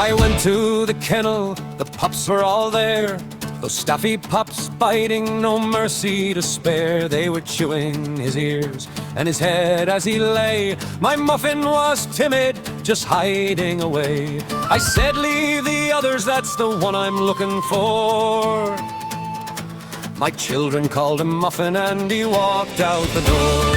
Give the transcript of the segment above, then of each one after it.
I went to the kennel, the pups were all there. Those staffy pups biting, no mercy to spare. They were chewing his ears and his head as he lay. My Muffin was timid, just hiding away. I said, leave the others, that's the one I'm looking for. My children called him Muffin and he walked out the door.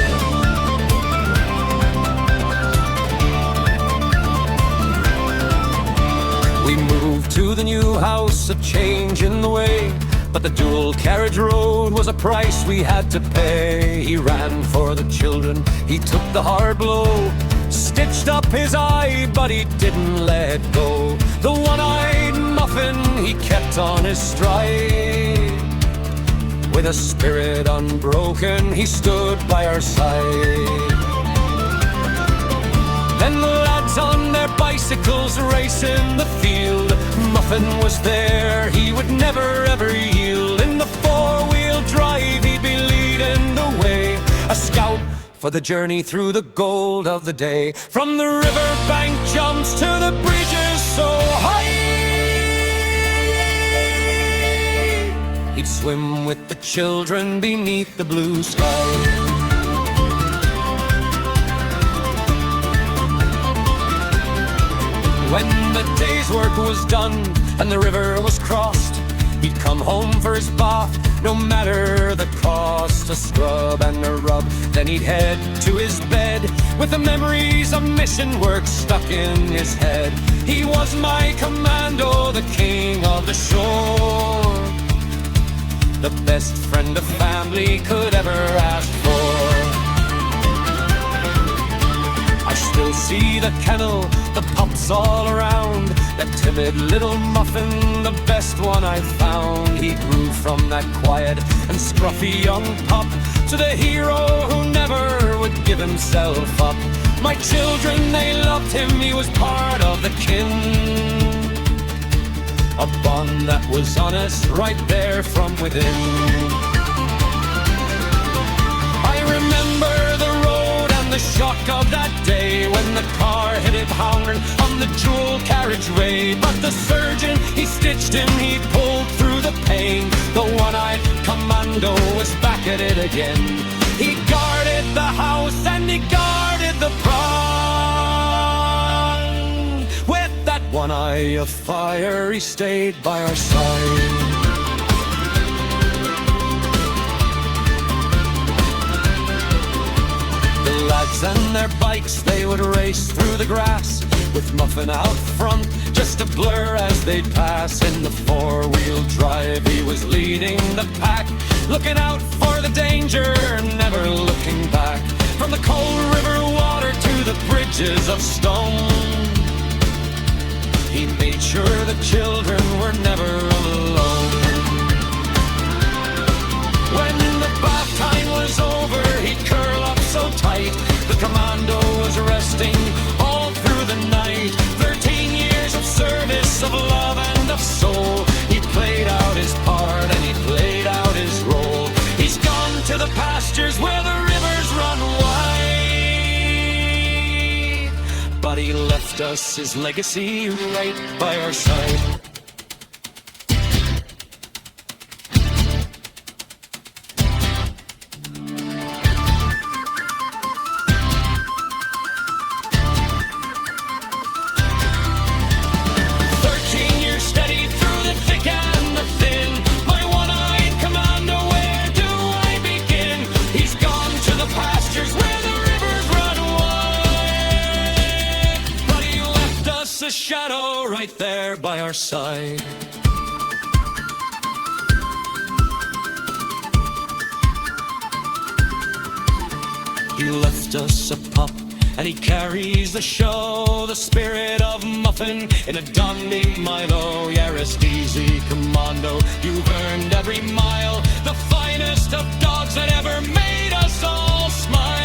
We moved to the new house, a change in the way, but the dual carriage road was a price we had to pay. He ran for the children, he took the hard blow, stitched up his eye, but he didn't let go. The one-eyed Muffin, he kept on his stride. With a spirit unbroken, he stood by our side. Then the lads on their bicycles race in the field. Muffin was there, he would never ever yield. In the four-wheel drive he'd be leading the way, a scout for the journey through the gold of the day. From the riverbank jumps to the bridges so high, he'd swim with the children beneath the blue sky. When the day's work was done and the river was crossed, he'd come home for his bath, no matter the cost. A scrub and a rub, then he'd head to his bed, with the memories of mission work stuck in his head. He was my commando, the king of the shore, the best friend a family could ever ask for. I still see the kennel, the pups all around. That timid little Muffin, the best one I've found. He grew from that quiet and scruffy young pup to the hero who never would give himself up. My children, they loved him, he was part of the kin, a bond that was honest right there from within. I remember the road and the shock of that day, when the car hit it hard on the dual carriageway. But the surgeon, he stitched him, he pulled through the pain. The one-eyed commando was back at it again. He guarded the house and he guarded the pride. With that one eye of fire, he stayed by our side. Lads and their bikes, they would race through the grass, with Muffin out front, just a blur as they'd pass. In the four-wheel drive, he was leading the pack, looking out for the danger, never looking back. From the cold river water to the bridges of stone, he made sure the children were never alone. When the bath time was over, he'd curl up so tight, the commando was resting all through the night. 13 years of service, of love and of soul, he played out his part and he played out his role. He's gone to the pastures where the rivers run wide, but he left us his legacy right by our side. A shadow right there by our side. He left us a pup and he carries the show, the spirit of Muffin in a Dundee Milo. Yeah, rest easy, Commando, you've earned every mile, the finest of dogs that ever made us all smile.